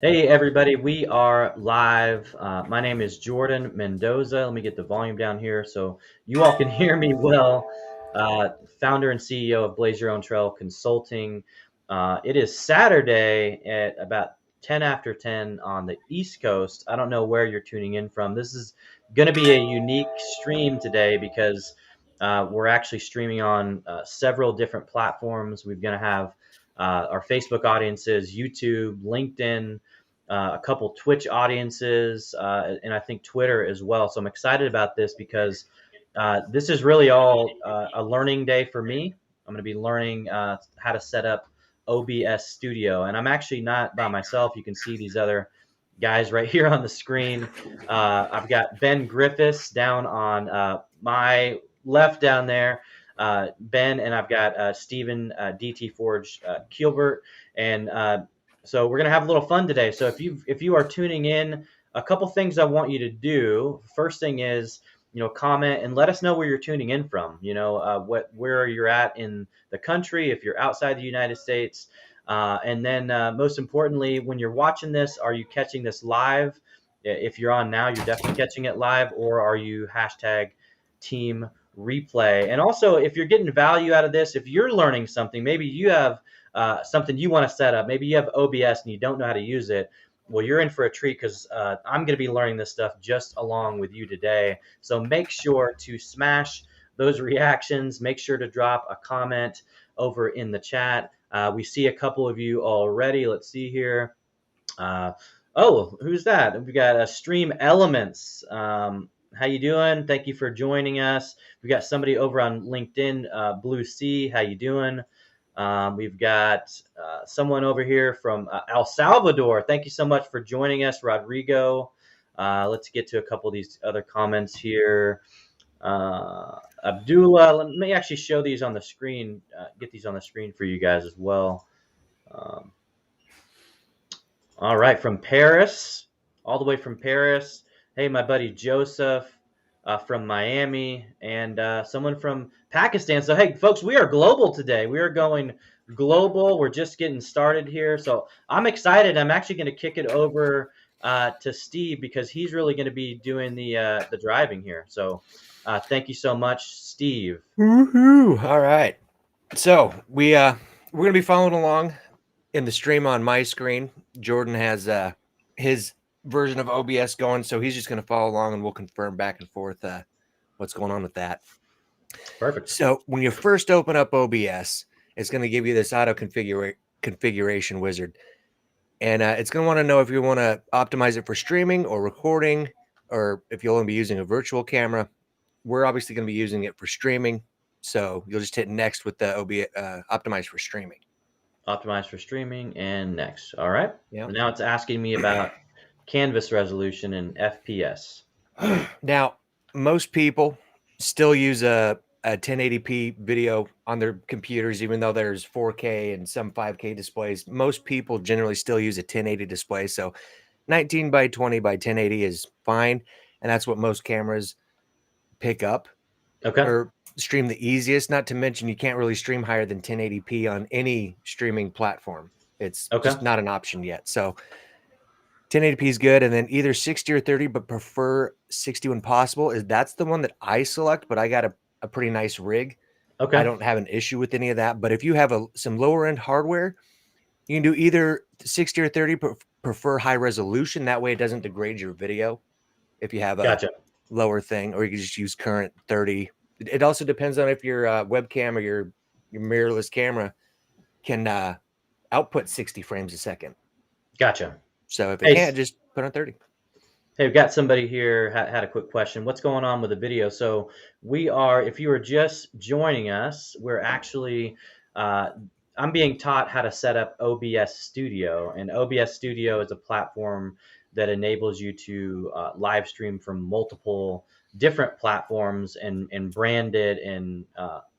Hey everybody, we are live. My name is Jordan Mendoza. Let me get the volume down here so you all can hear me well. Founder and CEO of Blaze Your Own Trail Consulting. It is Saturday at about 10 after 10 on the East Coast. I don't know where you're tuning in from. This is going to be a unique stream today because we're actually streaming on several different platforms. We're going to have our Facebook audiences, YouTube, LinkedIn, a couple Twitch audiences, and I think Twitter as well. So I'm excited about this because this is really all a learning day for me. I'm going to be learning how to set up OBS Studio, and I'm actually not by myself. You can see these other guys right here on the screen. I've got Ben Griffiths down on my left down there. Ben, and I've got Stephen DT Forge Kielbert, and so we're gonna have a little fun today. So if you are tuning in, a couple things I want you to do. First thing is, comment and let us know where you're tuning in from. Where you're at in the country, if you're outside the United States, and then most importantly, when you're watching this, are you catching this live? If you're on now, you're definitely catching it live, or are you hashtag team replay? And also, if you're getting value out of this, if you're learning something, maybe you have something you want to set up. Maybe you have OBS and you don't know how to use it. Well, you're in for a treat because I'm going to be learning this stuff just along with you today. So make sure to smash those reactions. Make sure to drop a comment over in the chat. We see a couple of you already. Let's see here. Oh, who's that? We got Stream Elements. How you doing? Thank you for joining us. We got somebody over on LinkedIn, Blue Sea. How you doing? We've got someone over here from El Salvador. Thank you so much for joining us, Rodrigo. Let's get to a couple of these other comments here. Abdullah, let me actually show these on the screen, get these on the screen for you guys as well. All right, from Paris, all the way from Paris. Hey, my buddy Joseph from Miami, and someone from Pakistan. So, hey, folks, we are global today. We are going global. We're just getting started here. So, I'm excited. I'm actually going to kick it over to Steve because he's really going to be doing the driving here. So, thank you so much, Steve. Woohoo! All right. So we're going to be following along in the stream on my screen. Jordan has his version of OBS going, so he's just going to follow along, and we'll confirm back and forth what's going on with that. Perfect. So when you first open up OBS, it's going to give you this auto configuration wizard, and it's going to want to know if you want to optimize it for streaming or recording, or if you'll only be using a virtual camera. We're obviously going to be using it for streaming. So you'll just hit next with the optimize for streaming. Optimize for streaming and next. All right. Yeah. Now it's asking me about canvas resolution and FPS. Now, most people still use a 1080p video on their computers, even though there's 4K and some 5K displays. Most people generally still use a 1080 display. So 19 by 20 by 1080 is fine. And that's what most cameras pick up. Okay. Or stream the easiest. Not to mention you can't really stream higher than 1080p on any streaming platform. It's just not an option yet. So 1080p is good, and then either 60 or 30, but prefer 60 when possible. That's the one that I select, but I got a pretty nice rig. Okay. I don't have an issue with any of that. But if you have some lower end hardware, you can do either 60 or 30, but prefer high resolution. That way it doesn't degrade your video if you have a lower thing, or you can just use current 30. It also depends on if your webcam or your mirrorless camera can output 60 frames a second. Gotcha. So if it can't, just put on 30. Hey, we've got somebody here had a quick question. What's going on with the video? So we are, if you are just joining us, we're actually, I'm being taught how to set up OBS Studio, and OBS Studio is a platform that enables you to live stream from multiple different platforms and brand it and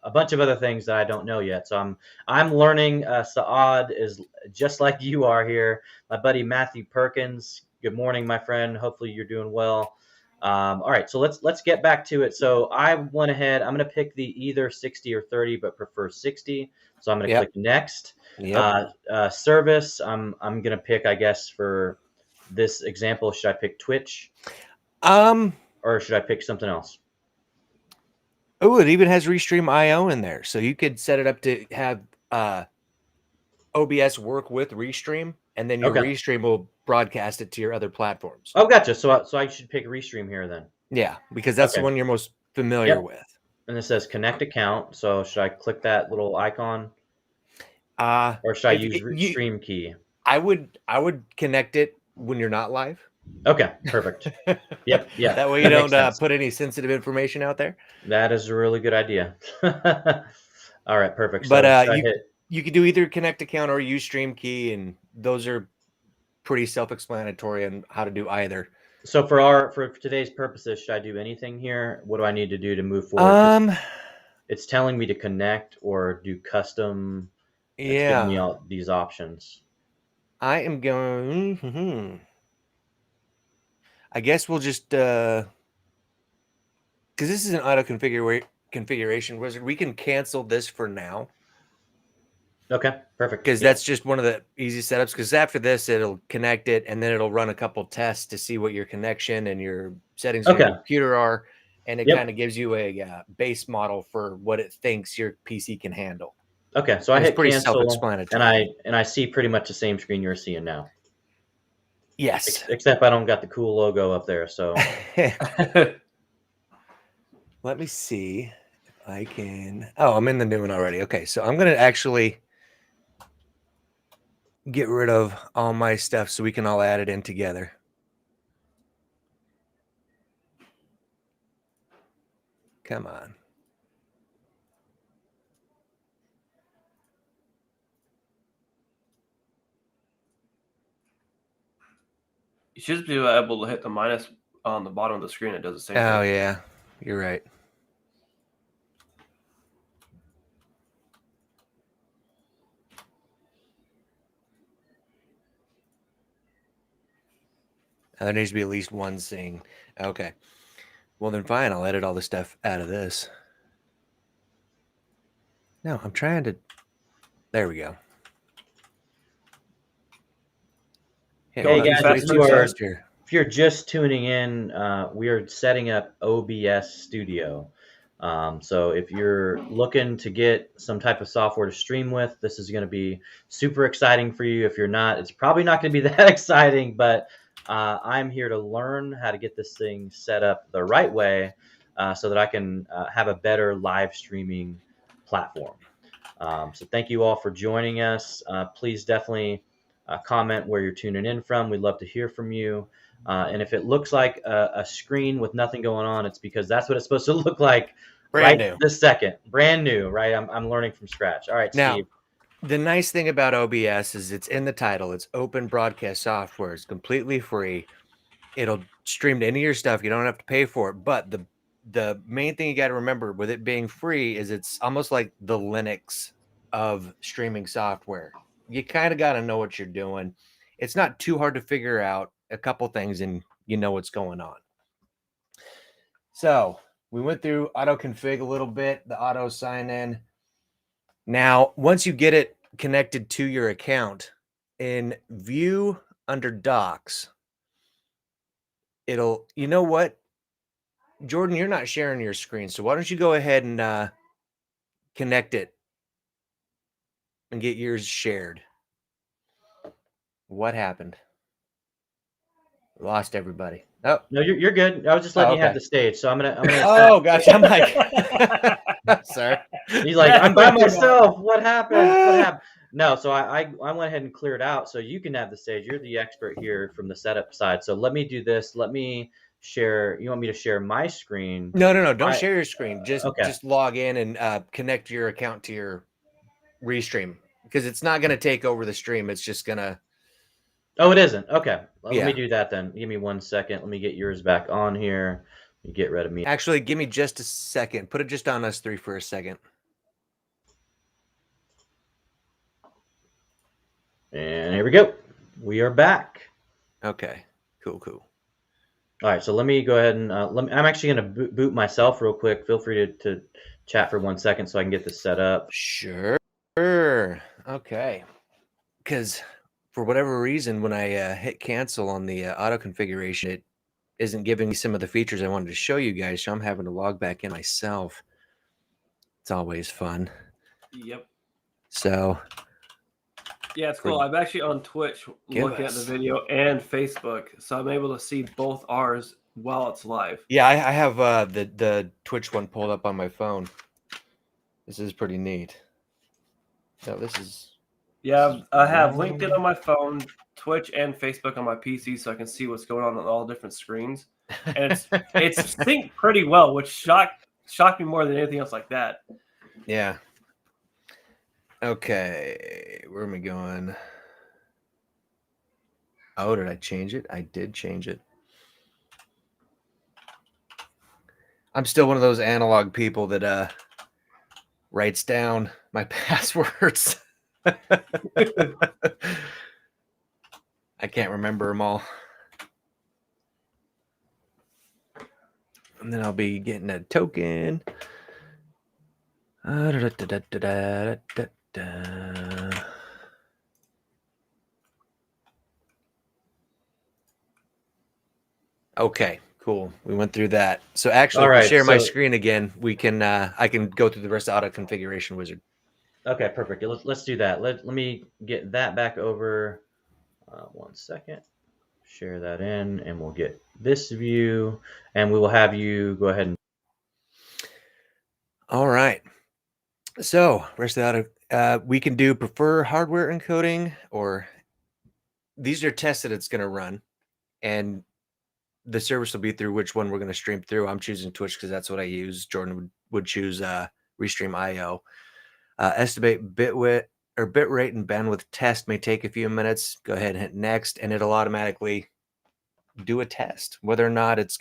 a bunch of other things that I don't know yet. So I'm learning. Saad is just like you are here. My buddy Matthew Perkins. Good morning, my friend. Hopefully you're doing well. All right, so let's get back to it. So I went ahead. I'm going to pick the either 60 or 30, but prefer 60. So I'm going to Yep. click next. Yep. Service. I'm going to pick, I guess, for this example, should I pick Twitch or should I pick something else? Oh, it even has Restream IO in there, so you could set it up to have OBS work with Restream, and then your Okay. Restream will broadcast it to your other platforms. Oh, gotcha. So I should pick Restream here then. Yeah, because that's the Okay. one you're most familiar Yep. with. And it says connect account. So should I click that little icon or should I If use you, Stream Key? I would connect it when you're not live. Okay, perfect. Yep, yeah, That way you that makes don't sense. put any sensitive information out there. That is a really good idea. All right, perfect. So But should I hit? you could do either connect account or use Stream Key, and those are pretty self-explanatory on how to do either. So for today's purposes, should I do anything here? What do I need to do to move forward? 'Cause it's telling me to connect or do custom. It's giving me Yeah, all these options. I am going. I guess we'll just because this is an auto configuration wizard. We can cancel this for now Okay, perfect. because Yep. that's just one of the easy setups. Because after this, it'll connect it and then it'll run a couple tests to see what your connection and your settings on your Okay. computer are, and it Yep. kind of gives you a base model for what it thinks your PC can handle. Okay, so I And it's hit pretty cancel, self-explanatory. and I see pretty much the same screen you're seeing now. Yes. Except I don't got the cool logo up there. So Let me see if I can. Oh, I'm in the new one already. Okay, so I'm going to actually get rid of all my stuff so we can all add it in together. Come on. You should be able to hit the minus on the bottom of the screen. It does the same thing. Oh, yeah. You're right. There needs to be at least one scene. Okay. Well, then fine. I'll edit all the stuff out of this. No, I'm trying to. There we go. hey guys, here. if you're just tuning in, we are setting up OBS Studio. So if you're looking to get some type of software to stream with, this is going to be super exciting for you. If you're not, it's probably not going to be that exciting, but I'm here to learn how to get this thing set up the right way so that I can have a better live streaming platform. So thank you all for joining us. Please definitely comment where you're tuning in from. We'd love to hear from you. And if it looks like a screen with nothing going on, it's because that's what it's supposed to look like Brand right new. this second. Brand new, right? I'm learning from scratch. All right, Now, Steve. the nice thing about OBS is it's in the title. It's open broadcast software. It's completely free. It'll stream to any of your stuff. You don't have to pay for it. But the main thing you got to remember with it being free is it's almost like the Linux of streaming software. You kind of got to know what you're doing. It's not too hard to figure out a couple things and you know what's going on. So we went through auto config a little bit, the auto sign in. Now, once you get it connected to your account in view under docs, it'll, you know what? Jordan, you're not sharing your screen. So why don't you go ahead and connect it and get yours shared? What happened? Lost everybody. Oh, No, you're good. I was just letting you have okay. the stage. So I'm gonna Oh, gotcha. I'm like, sorry. He's like, I'm by myself. What happened? What happened? No, so I went ahead and cleared out so you can have the stage. You're the expert here from the setup side. So let me do this. Let me share. You want me to share my screen? No. Don't My, share your screen. okay. Just log in and connect your account to your Restream because it's not going to take over the stream. It's just going to. Oh, it isn't. Okay. Well, Yeah. let me do that then. Give me 1 second. Let me get yours back on here. You get rid of me. Actually, give me just a second. Put it just on us three for a second. And here we go. We are back. Okay. Cool. All right, so let me go ahead and I'm actually going to boot myself real quick. Feel free to chat for 1 second so I can get this set up. Sure. Okay. Because for whatever reason, when I hit cancel on the auto configuration, it isn't giving me some of the features I wanted to show you guys. So I'm having to log back in myself. It's always fun. Yep. So yeah, it's cool. I'm actually on Twitch looking at the video and Facebook, so I'm able to see both ours while it's live. Yeah, I have the Twitch one pulled up on my phone. This is pretty neat. So this is I have LinkedIn on my phone, Twitch and Facebook on my PC, so I can see what's going on all different screens. And it's synced pretty well, which shocked me more than anything else like that. Yeah. Okay, where am I going? Oh, did I change it? I did change it. I'm still one of those analog people that writes down my passwords. I can't remember them all. And then I'll be getting a token. Okay, cool. We went through that. So actually, if I share my screen again, we can I can go through the rest of auto configuration wizard. Okay, perfect. Let's do that. Let me get that back over. 1 second. Share that in, and we'll get this view, and we will have you go ahead and. All right. So rest of that, we can do prefer hardware encoding, or these are tests that it's going to run, and the service will be through which one we're going to stream through. I'm choosing Twitch because that's what I use. Jordan would choose Restream IO. Estimate bitwidth or bitrate and bandwidth test may take a few minutes. Go ahead and hit next, and it'll automatically do a test. Whether or not it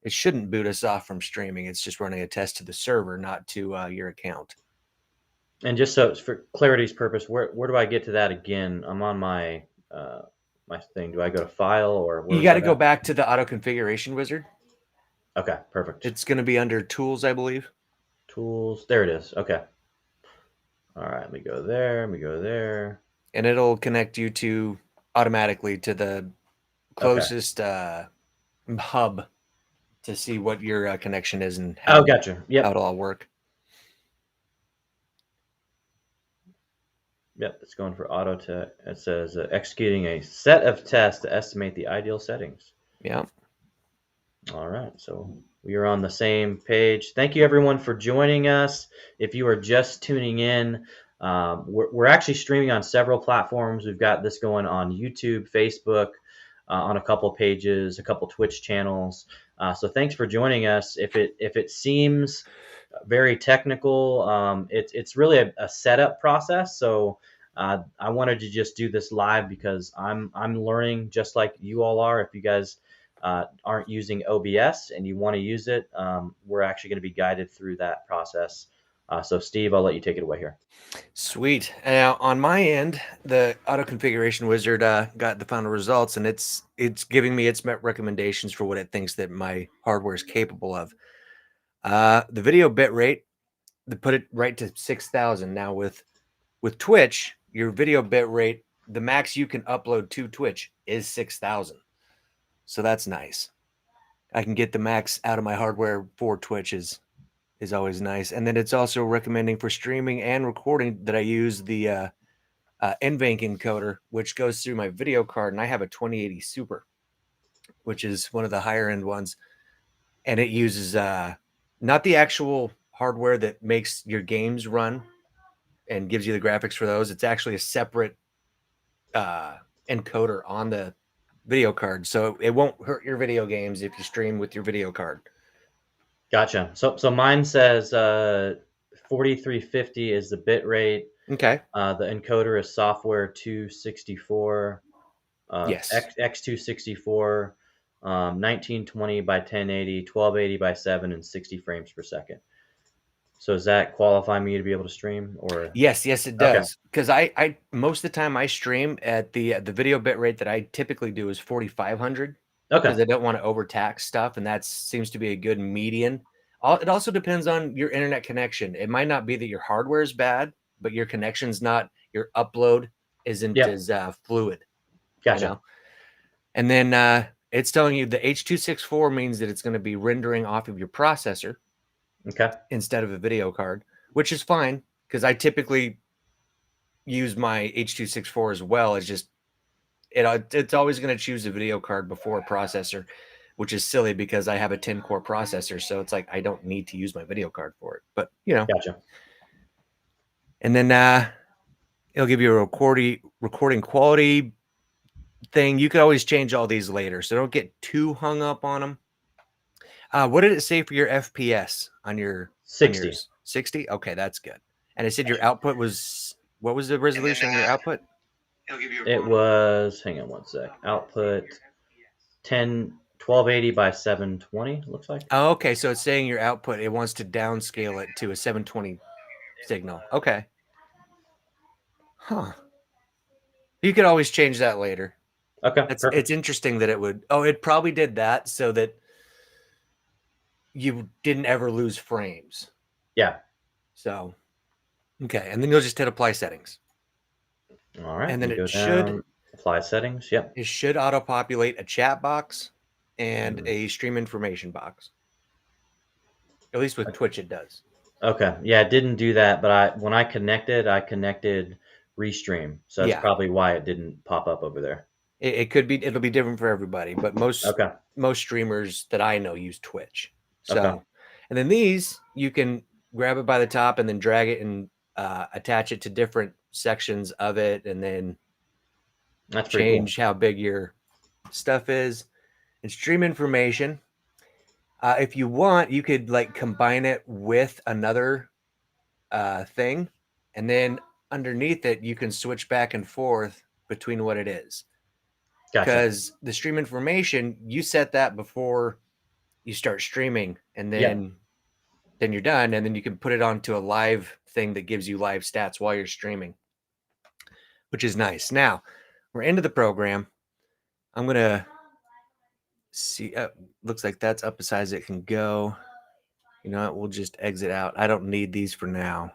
shouldn't boot us off from streaming. It's just running a test to the server, not to your account. And just so for clarity's purpose, where do I get to that again? I'm on my my thing. Do I go to file, or you got to go back to the auto configuration wizard? Okay, perfect. It's going to be under tools, I believe. Tools. There it is. Okay. All right. Let me go there. Let me go there. And it'll connect you automatically to the closest hub to see what your connection is and how, gotcha. Yep. How it'll all work. Yep, it's going for auto test. It says executing a set of tests to estimate the ideal settings. Yeah. All right, so we are on the same page. Thank you, everyone, for joining us. If you are just tuning in, we're actually streaming on several platforms. We've got this going on YouTube, Facebook, on a couple pages, a couple Twitch channels. So thanks for joining us. If it seems very technical, it's really a setup process. So I wanted to just do this live because I'm learning just like you all are. If you guys aren't using OBS and you want to use it, we're actually going to be guided through that process. So Steve, I'll let you take it away here. Sweet. Now on my end, the auto configuration wizard got the final results, and it's giving me its recommendations for what it thinks that my hardware is capable of. The video bit rate, they put it right to 6,000. Now with Twitch, your video bit rate, the max you can upload to Twitch is 6,000. So that's nice. I can get the max out of my hardware for Twitch is always nice. And then it's also recommending for streaming and recording that I use the NVENC encoder, which goes through my video card. And I have a 2080 Super, which is one of the higher end ones. And it uses not the actual hardware that makes your games run and gives you the graphics for those. It's actually a separate encoder on the video card. So it won't hurt your video games if you stream with your video card. Gotcha. So mine says 4350 is the bit rate. Okay. The encoder is software 264. Yes. X264, 1920 by 1080, 1280 by 7, and 60 frames per second. So does that qualify me to be able to stream? Or yes, it does. Because I most of the time I stream at the video bit rate that I typically do is 4,500. Okay. Because I don't want to overtax stuff, and that seems to be a good median. It also depends on your internet connection. It might not be that your hardware is bad, but your connection's not, your upload isn't as fluid. Gotcha. You know? And then it's telling you the H.264 means that it's going to be rendering off of your processor instead of a video card, which is fine because I typically use my H.264 as well. It's just it's always going to choose a video card before a processor, which is silly because I have a 10-core processor, so it's like I don't need to use my video card for it. But Gotcha. And then it'll give you a recording quality thing. You could always change all these later, so don't get too hung up on them. What did it say for your FPS on your 60? 60? Okay, that's good. And it said your output was, what was the resolution on your output? It was, hang on one sec. Output 1280 by 720, looks like. Oh, okay, so it's saying your output, it wants to downscale it to a 720 signal. Okay. Huh. You could always change that later. Okay. It's interesting that it would. Oh, it probably did that so that you didn't ever lose frames. Yeah. So, okay, and then you'll just hit apply settings. All right. And then it should apply settings. Yep. It should auto-populate a chat box and a stream information box. At least with Twitch, it does. Okay. Yeah, it didn't do that, but when I connected Restream. So that's probably why it didn't pop up over there. It could be. It'll be different for everybody, but most streamers that I know use Twitch. So, and then these, you can grab it by the top and then drag it and attach it to different sections of it, and then that's change how big your stuff is. And stream information. If you want, you could like combine it with another thing, and then underneath it, you can switch back and forth between what it is. Because the stream information, you set that before you start streaming, and then you're done, and then you can put it onto a live thing that gives you live stats while you're streaming, which is nice. Now we're into the program. I'm gonna see. Looks like that's up as high as it can go. You know what? We'll just exit out. I don't need these for now.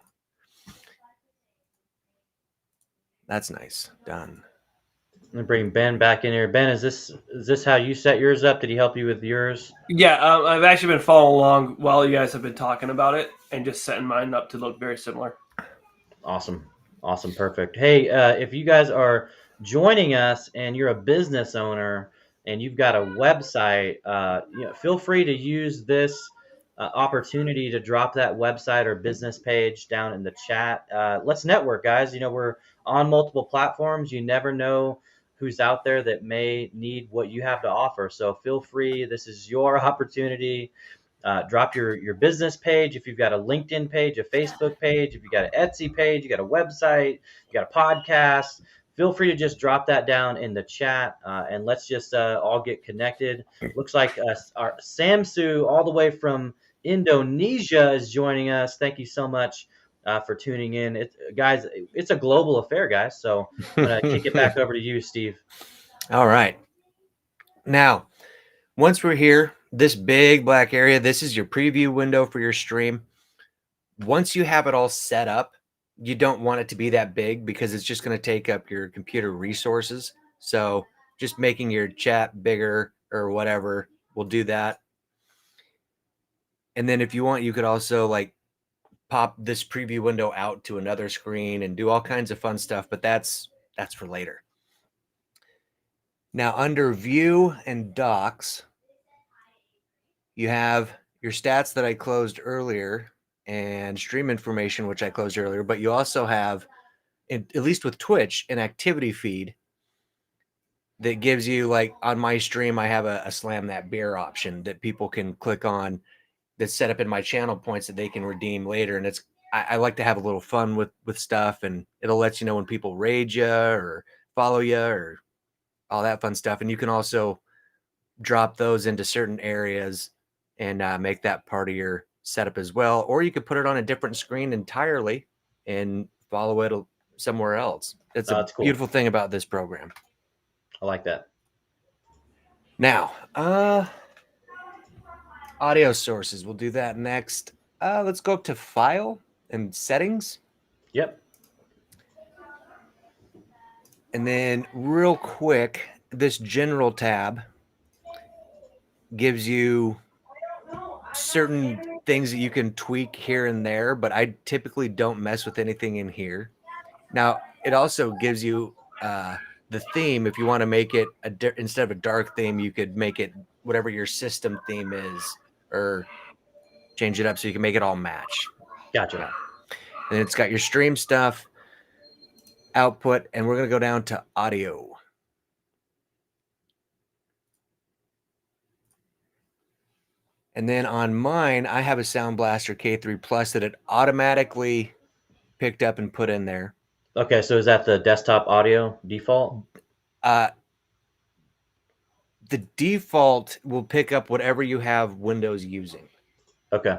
That's nice. Done. I'm gonna bring Ben back in here. Ben, is this how you set yours up? Did he help you with yours? Yeah, I've actually been following along while you guys have been talking about it and just setting mine up to look very similar. Awesome. Perfect. Hey, if you guys are joining us and you're a business owner and you've got a website, feel free to use this opportunity to drop that website or business page down in the chat. Let's network, guys. We're on multiple platforms. You never know who's out there that may need what you have to offer. So feel free. This is your opportunity. Drop your business page. If you've got a LinkedIn page, a Facebook page, if you got an Etsy page, you got a website, you got a podcast, feel free to just drop that down in the chat, and let's just all get connected. Looks like our Samsu all the way from Indonesia is joining us. Thank you so much for tuning in. Guys, it's a global affair, guys. So I'm going to kick it back over to you, Steve. All right. Now, once we're here, this big black area, this is your preview window for your stream. Once you have it all set up, you don't want it to be that big because it's just going to take up your computer resources. So just making your chat bigger or whatever will do that. And then if you want, you could also like pop this preview window out to another screen and do all kinds of fun stuff, but that's for later. Now under view and docs, you have your stats that I closed earlier and stream information, which I closed earlier, but you also have, at least with Twitch, an activity feed that gives you, like on my stream, I have a slam that beer option that people can click on that's set up in my channel points that they can redeem later. And I like to have a little fun with stuff, and it'll let you know when people raid you or follow you or all that fun stuff. And you can also drop those into certain areas and make that part of your setup as well. Or you could put it on a different screen entirely and follow it somewhere else. That's a beautiful thing about this program. I like that. Now, audio sources. We'll do that next. Let's go up to File and Settings. Yep. And then real quick, this General tab gives you certain things that you can tweak here and there, but I typically don't mess with anything in here. Now, it also gives you the theme. If you want to make it instead of a dark theme, you could make it whatever your system theme is, or change it up so you can make it all match. Gotcha. Yeah. And it's got your stream stuff, output, and we're going to go down to audio. And then on mine, I have a Sound Blaster K3 Plus that it automatically picked up and put in there. Okay, so is that the desktop audio default? The default will pick up whatever you have Windows using. Okay.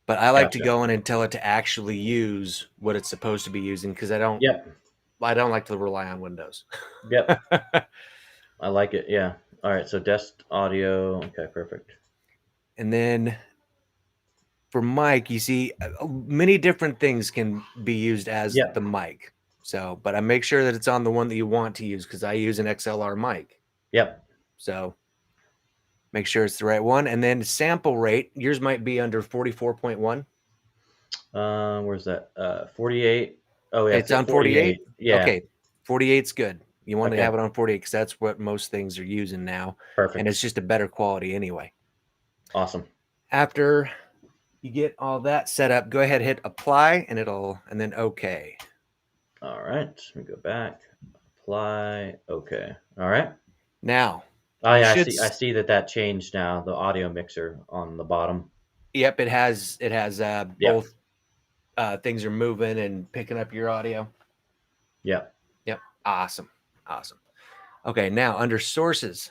But I like to go in and tell it to actually use what it's supposed to be using, because I don't like to rely on Windows. Yep. I like it. Yeah. All right. So desk audio. Okay, perfect. And then for mic, you see many different things can be used as the mic. So, but I make sure that it's on the one that you want to use, because I use an XLR mic. Yep. So make sure it's the right one. And then sample rate, yours might be under 44.1. Where's that? 48. Oh, yeah. It's on 48. Yeah. Okay. 48's good. You want to have it on 48 because that's what most things are using now. Perfect. And it's just a better quality anyway. Awesome. After you get all that set up, go ahead, hit apply, and then okay. All right. Let me go back. Apply. Okay. All right. Now. Oh, yeah. I see that changed now. The audio mixer on the bottom. Yep. It has both things are moving and picking up your audio. Yep. Yep. Awesome. Okay. Now under sources,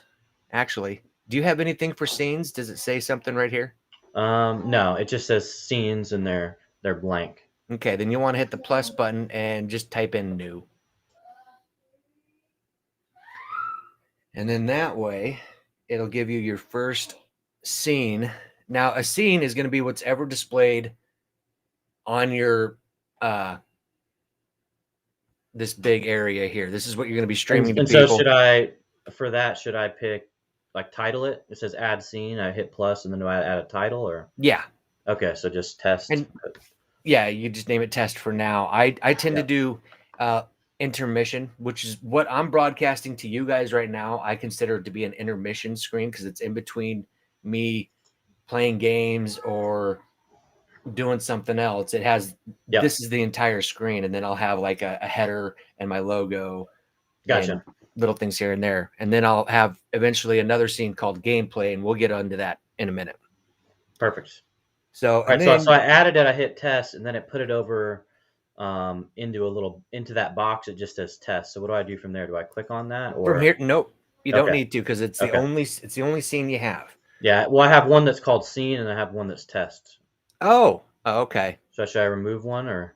actually, do you have anything for scenes? Does it say something right here? No, it just says scenes and they're blank. Okay. Then you want to hit the plus button and just type in new. And then that way it'll give you your first scene. Now a scene is going to be what's ever displayed on your, this big area here. This is what you're going to be streaming to people. So should I pick, like, title it? It says add scene. I hit plus, and then do I add a title, or? Yeah. Okay, so just test. And yeah, you just name it test for now. I tend to do intermission, which is what I'm broadcasting to you guys right now. I consider it to be an intermission screen because it's in between me playing games or doing something else. It has this is the entire screen, and then I'll have like a header and my logo. Gotcha. Little things here and there, and then I'll have eventually another scene called gameplay, and we'll get into that in a minute. Perfect. So, so I added it. I hit test, and then it put it over into that box. It just says test. So what do I do from there? Do I click on that? Or from here? Nope. You don't need to, because it's the only scene you have. Yeah. Well, I have one that's called scene, and I have one that's test. Oh, okay. So should I remove one, or?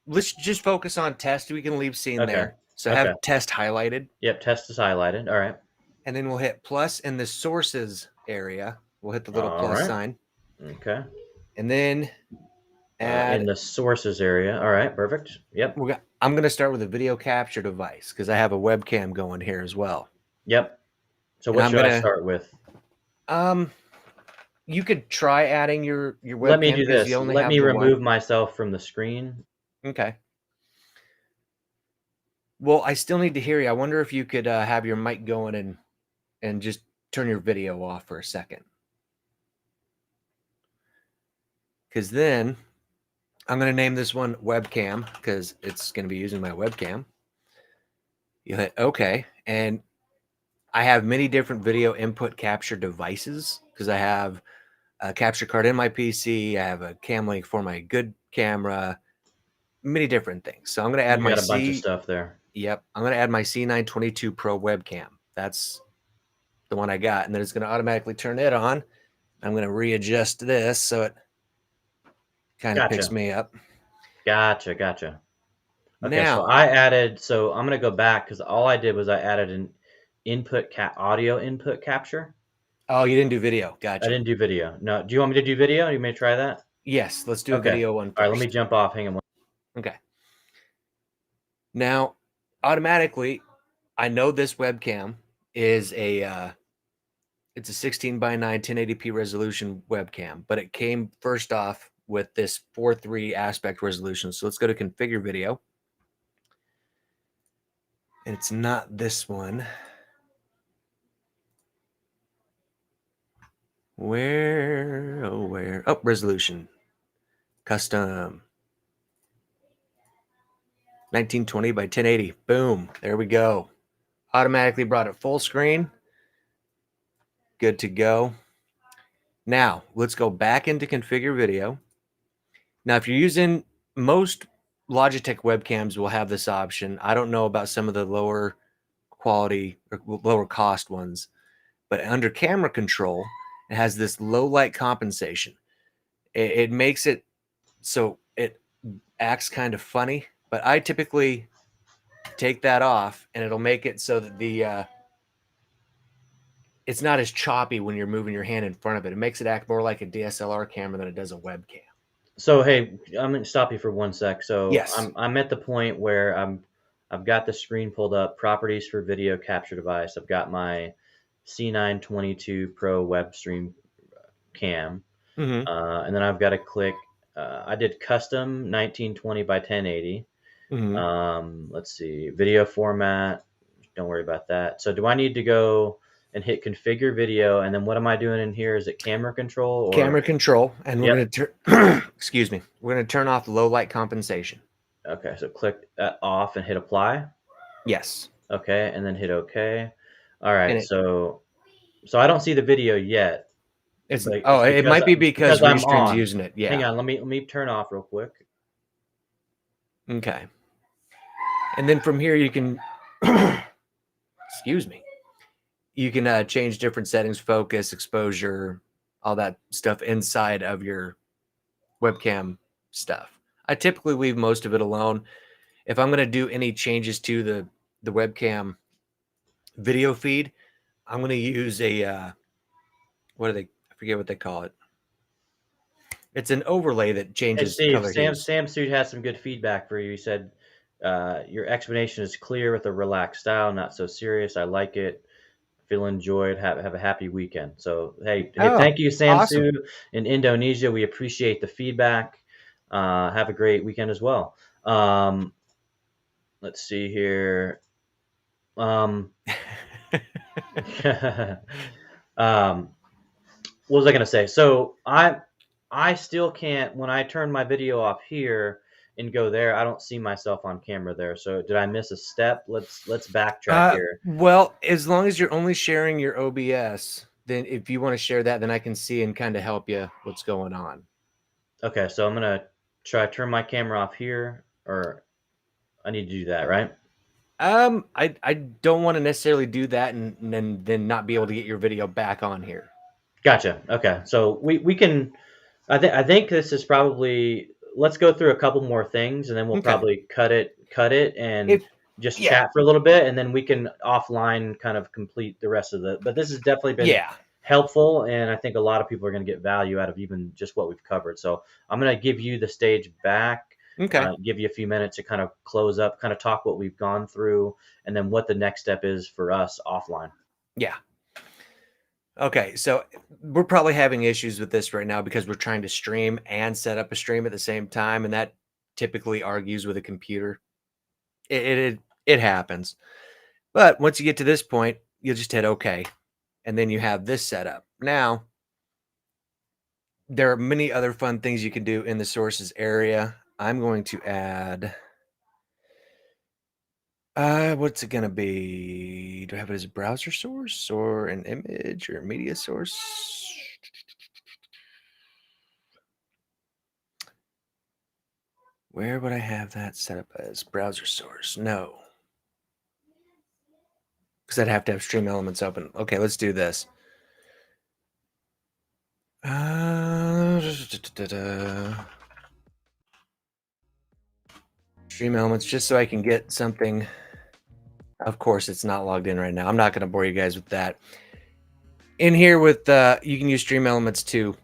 Let's just focus on test. We can leave scene there. So have test highlighted. Yep, test is highlighted. All right. And then we'll hit plus in the sources area. We'll hit the little plus sign. Okay. And then add in the sources area. All right, perfect. Yep. I'm going to start with a video capture device because I have a webcam going here as well. Yep. So what should I start with? You could try adding your webcam. Let me do this. Let me remove myself from the screen. Okay. Well, I still need to hear you. I wonder if you could have your mic going and just turn your video off for a second. Because then I'm going to name this one webcam because it's going to be using my webcam. You hit OK. And I have many different video input capture devices because I have a capture card in my PC. I have a cam link for my good camera. Many different things. So I'm going to add a bunch of stuff there. Yep. I'm going to add my C922 Pro webcam. That's the one I got. And then it's going to automatically turn it on. I'm going to readjust this so it kind of picks me up. Gotcha. Okay, now, so I'm going to go back because all I did was I added audio input capture. Oh, you didn't do video. Gotcha. I didn't do video. No. Do you want me to do video? You may try that. Yes, let's do a Okay. video one first. All right, let me jump off. Hang on. Okay. Now, automatically, I know this webcam is it's a 16 by 9 1080p resolution webcam, but it came first off with this 4:3 aspect resolution. So let's go to configure video. And it's not this one. Where? Oh, resolution. Custom. 1920 by 1080. Boom. There we go. Automatically brought it full screen. Good to go. Now, let's go back into configure video. Now, if you're using most Logitech webcams will have this option. I don't know about some of the lower quality or lower cost ones, but under camera control, it has this low light compensation. It makes it so it acts kind of funny, but I typically take that off and it'll make it so that it's not as choppy when you're moving your hand in front of it. It makes it act more like a DSLR camera than it does a webcam. So, hey, I'm going to stop you for 1 sec. So yes. I'm at the point where I've got the screen pulled up, properties for video capture device. I've got my C922 Pro web stream cam. Mm-hmm. And then I've got to click, I did custom 1920 by 1080. Mm-hmm. Let's see, video format. Don't worry about that. So do I need to go and hit configure video, and then what am I doing in here? Is it camera control? Camera control, and we're going to turn. Excuse me. We're going to turn off low light compensation. Okay, so click that off and hit apply. Yes. Okay, and then hit OK. All right, so I don't see the video yet. It's it might be because Restream's using it. Yeah. Hang on, let me turn off real quick. Okay. And then from here you can excuse me. You can change different settings, focus, exposure, all that stuff inside of your webcam stuff. I typically leave most of it alone. If I'm going to do any changes to the webcam video feed, I'm going to use a what do they? I forget what they call it. It's an overlay that changes color hues. Sam Suit has some good feedback for you. He said your explanation is clear with a relaxed style, not so serious. I like it. Feel enjoyed. Have a happy weekend. So hey, thank you, Sam Suit in Indonesia. We appreciate the feedback. Have a great weekend as well. Let's see here. What was I going to say? So I still can't, when I turn my video off here and go there, I don't see myself on camera there. So did I miss a step? Let's backtrack here. Well, as long as you're only sharing your OBS, then if you want to share that, then I can see and kind of help you what's going on. Okay, so I'm going to try turn my camera off here, or I need to do that, right? I don't want to necessarily do that and then not be able to get your video back on here. Gotcha. Okay, so we can. I think this is probably. Let's go through a couple more things, and then we'll probably cut it, and just chat for a little bit, and then we can offline kind of complete the rest of the. But this has definitely been helpful, and I think a lot of people are going to get value out of even just what we've covered. So I'm going to give you the stage back. Okay. Give you a few minutes to kind of close up, kind of talk what we've gone through, and then what the next step is for us offline. Yeah. Okay, so we're probably having issues with this right now because we're trying to stream and set up a stream at the same time, and that typically argues with a computer. It happens. But once you get to this point, you'll just hit OK, and then you have this set up. Now, there are many other fun things you can do in the sources area. I'm going to add... what's it gonna be? Do I have it as a browser source or an image or a media source? Where would I have that set up as browser source? No, because I'd have to have Stream Elements open. Okay, let's do this. Stream Elements, just so I can get something Of course, it's not logged in right now. I'm not going to bore you guys with that. In here with you can use Stream Elements to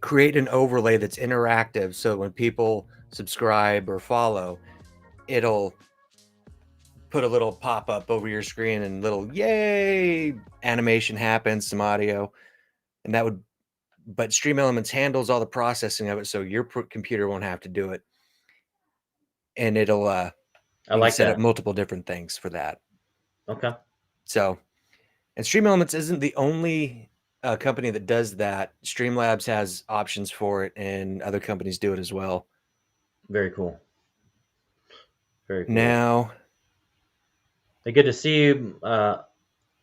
create an overlay that's interactive. So when people subscribe or follow, it'll put a little pop-up over your screen and little yay animation happens, some audio, and that would, but Stream Elements handles all the processing of it, so your computer won't have to do it. And it'll I you like can set that. up multiple different things for that. Okay. So, and Stream Elements isn't the only company that does that. Streamlabs has options for it, and other companies do it as well. Very cool. Very cool. Now, hey, good to see you,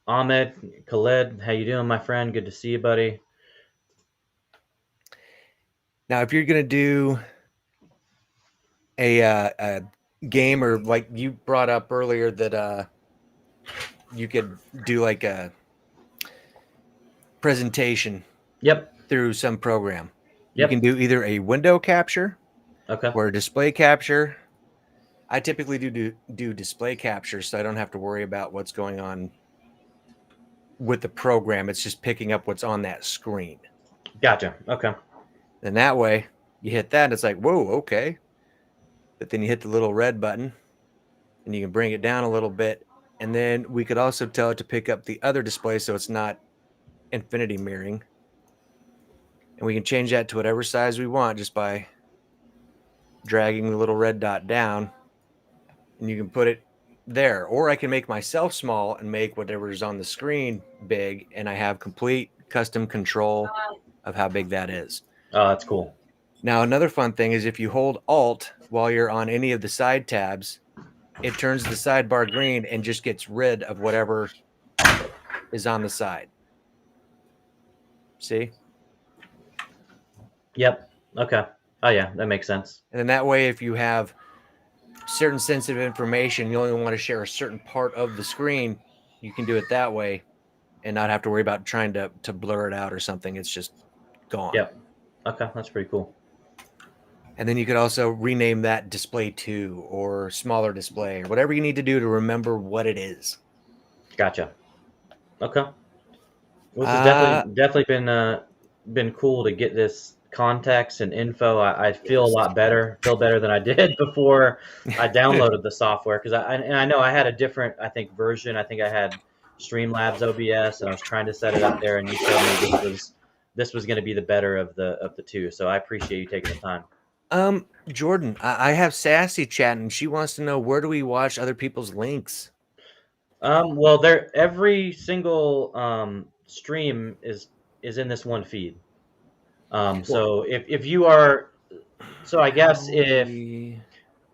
Ahmed, Khaled. How you doing, my friend? Good to see you, buddy. now if you're gonna do a game, or like you brought up earlier that you could do like a presentation through some program. You can do either a window capture or a display capture. I typically do display capture, so I don't have to worry about what's going on with the program. It's just picking up what's on that screen. Gotcha. Okay. And that way you hit that, and it's like, whoa, okay. But then you hit the little red button and you can bring it down a little bit. And then we could also tell it to pick up the other display so it's not infinity mirroring. And we can change that to whatever size we want just by dragging the little red dot down, and you can put it there. Or I can make myself small and make whatever's on the screen big, and I have complete custom control of how big that is. Oh, that's cool. Now, another fun thing is if you hold Alt while you're on any of the side tabs, it turns the sidebar green and just gets rid of whatever is on the side. See? Yep. Okay. Oh, yeah, that makes sense. And then that way, if you have certain sensitive information, you only want to share a certain part of the screen, you can do it that way and not have to worry about trying to blur it out or something. It's just gone. Yep. Okay, that's pretty cool. And then you could also rename that display 2 or smaller display or whatever you need to do to remember what it is. Gotcha. Okay. Well, this has definitely been cool to get this context and info. I feel a lot better. Feel better than I did before I downloaded the software, because I know I had a different, I think, version. I think I had Streamlabs OBS, and I was trying to set it up there, and you told me this was going to be the better of the two. So I appreciate you taking the time. Jordan, I have Sassy chatting. She wants to know, where do we watch other people's links? Well, every single stream is in this one feed. So if you are, so I guess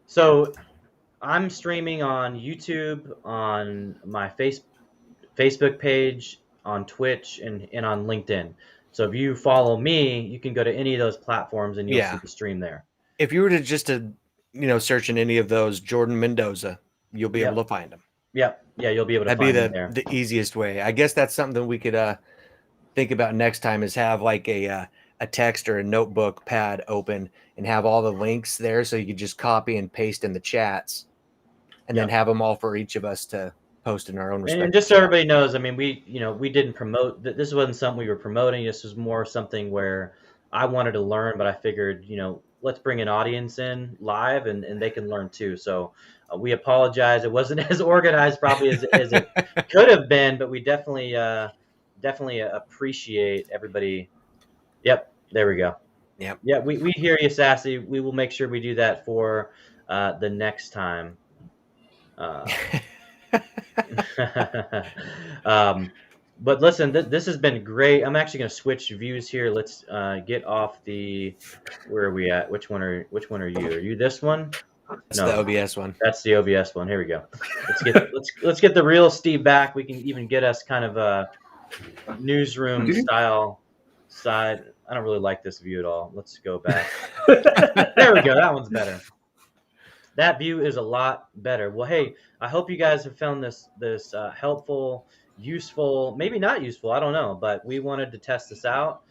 so I'm streaming on YouTube, on my Facebook page, on Twitch, and on LinkedIn. So if you follow me, you can go to any of those platforms and you'll see the stream there. If you were to search in any of those, Jordan Mendoza, you'll be able to find them. Yeah, you'll be able to find them there. That'd be the easiest way. I guess that's something that we could think about next time, is have like a text or a notebook pad open and have all the links there, so you could just copy and paste in the chats, and then have them all for each of us to post in our own respective. And just so everybody knows, I mean, we didn't promote. This wasn't something we were promoting. This was more something where I wanted to learn, but I figured, let's bring an audience in live, and they can learn too. So we apologize. It wasn't as organized probably as it could have been, but we definitely appreciate everybody. Yep, there we go. Yep. Yeah, we hear you, Sassy. We will make sure we do that for the next time. But listen, this has been great. I'm actually going to switch views here. Let's get off the. Where are we at? Which one are you? Are you this one? That's the OBS one. That's the OBS one. Here we go. Let's get the real Steve back. We can even get us kind of a newsroom style side. I don't really like this view at all. Let's go back. There we go. That one's better. That view is a lot better. Well, hey, I hope you guys have found this helpful, useful, maybe not useful, I don't know, but we wanted to test this out.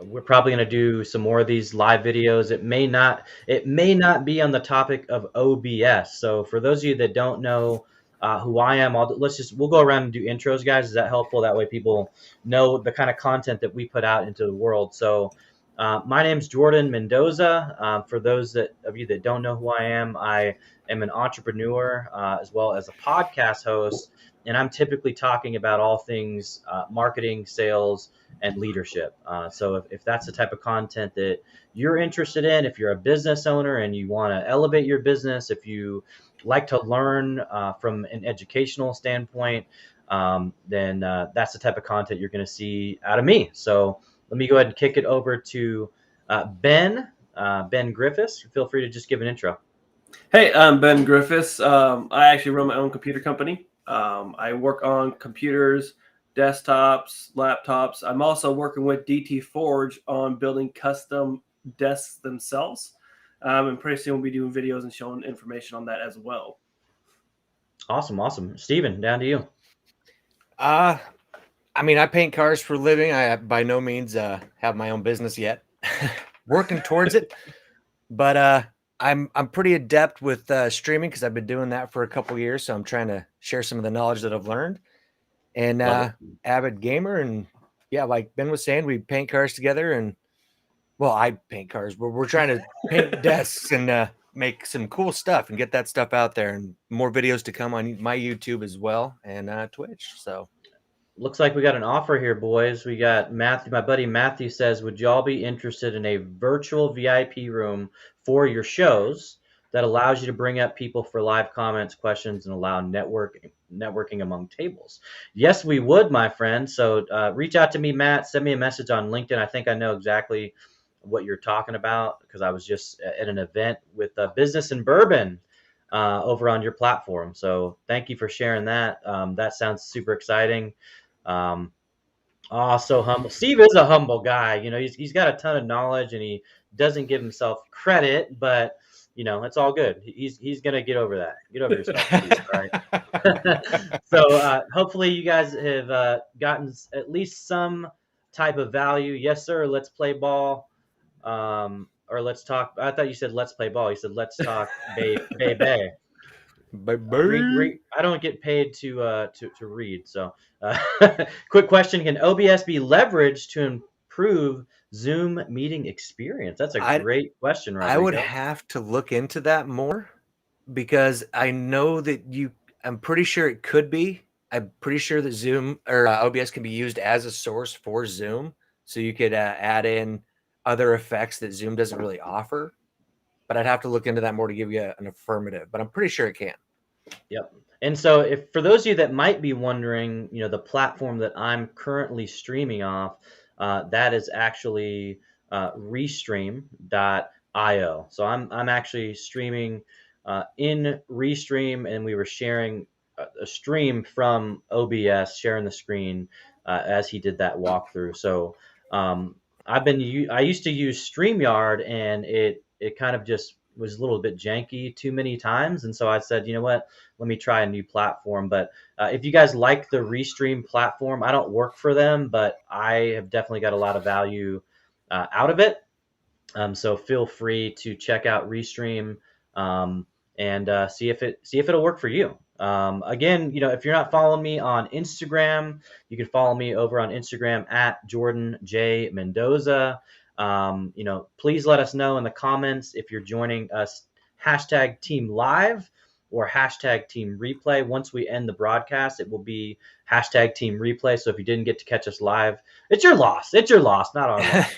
we're probably going to do some more of these live videos. It may not be on the topic of OBS. So for those of you that don't know who I am, we'll go around and do intros, guys. Is that helpful? That way people know the kind of content that we put out into the world. So my name's Jordan Mendoza. For those of you that don't know who I am an entrepreneur as well as a podcast host, and I'm typically talking about all things marketing, sales, and leadership. So if that's the type of content that you're interested in, if you're a business owner and you want to elevate your business, if you like to learn from an educational standpoint, then that's the type of content you're going to see out of me. So let me go ahead and kick it over to Ben Griffiths. Feel free to just give an intro. Hey, I'm Ben Griffiths. I actually run my own computer company. I work on computers, desktops, laptops. I'm also working with DT Forge on building custom desks themselves. And pretty soon we'll be doing videos and showing information on that as well. Awesome. Steven, down to you. I mean, I paint cars for a living. I by no means have my own business yet. Working towards it. But I'm pretty adept with streaming because I've been doing that for a couple of years. So I'm trying to share some of the knowledge that I've learned. And avid gamer. And yeah, like Ben was saying, we paint cars together. And well, I paint cars. We're trying to paint desks and make some cool stuff and get that stuff out there. And more videos to come on my YouTube as well and Twitch. So. Looks like we got an offer here, boys. We got Matthew. My buddy Matthew says, would y'all be interested in a virtual VIP room for your shows that allows you to bring up people for live comments, questions, and allow networking among tables? Yes, we would, my friend. So reach out to me, Matt. Send me a message on LinkedIn. I think I know exactly what you're talking about because I was just at an event with Business and Bourbon over on your platform. So thank you for sharing that. That sounds super exciting. So humble. Steve is a humble guy. You know, he's got a ton of knowledge and he doesn't give himself credit, but you know, it's all good. He's gonna get over that. Get over yourself, Steve, right? So hopefully you guys have gotten at least some type of value. Yes, sir. Let's play ball. Or let's talk. I thought you said let's play ball. You said let's talk bay. I don't get paid to read. So, quick question: can OBS be leveraged to improve Zoom meeting experience? That's a great question, Rodrigo. I would have to look into that more because I know that I'm pretty sure it could be. I'm pretty sure that Zoom or OBS can be used as a source for Zoom, so you could add in other effects that Zoom doesn't really offer. But I'd have to look into that more to give you an affirmative. But I'm pretty sure it can. Yep. And so if for those of you that might be wondering, you know, the platform that I'm currently streaming off, that is actually Restream.io. So I'm actually streaming in Restream, and we were sharing a stream from OBS, sharing the screen as he did that walkthrough. So I used to use StreamYard, and it kind of just was a little bit janky too many times. And so I said, you know what, let me try a new platform. But if you guys like the Restream platform, I don't work for them, but I have definitely got a lot of value out of it. So feel free to check out Restream and see if it'll work for you. Again, you know, if you're not following me on Instagram, you can follow me over on Instagram at Jordan J Mendoza. You know, please let us know in the comments if you're joining us hashtag Team Live or hashtag Team Replay. Once we end the broadcast, it will be hashtag Team Replay. So if you didn't get to catch us live, it's your loss. It's your loss, not our loss.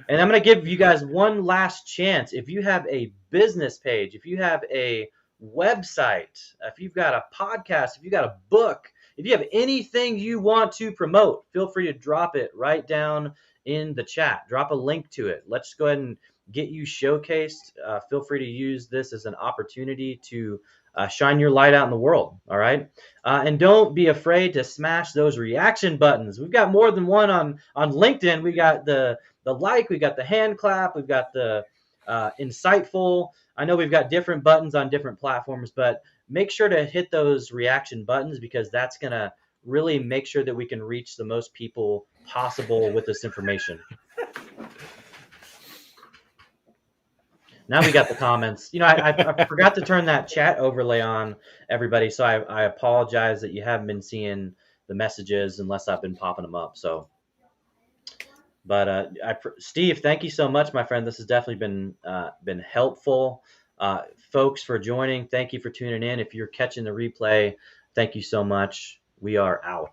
And I'm going to give you guys one last chance. If you have a business page, if you have a website, if you've got a podcast, if you got a book, if you have anything you want to promote, feel free to drop it right down in the chat. Drop a link to it. Let's go ahead and get you showcased. Feel free to use this as an opportunity to shine your light out in the world. All right. And don't be afraid to smash those reaction buttons. We've got more than one on LinkedIn. We got the like, we got the hand clap, we've got the insightful. I know we've got different buttons on different platforms, but make sure to hit those reaction buttons because that's going to really make sure that we can reach the most people possible with this information. Now we got the comments. You know, I forgot to turn that chat overlay on, everybody. So I apologize that you haven't been seeing the messages unless I've been popping them up. So, but Steve, thank you so much, my friend. This has definitely been helpful. Folks, for joining. Thank you for tuning in. If you're catching the replay, thank you so much. We are out.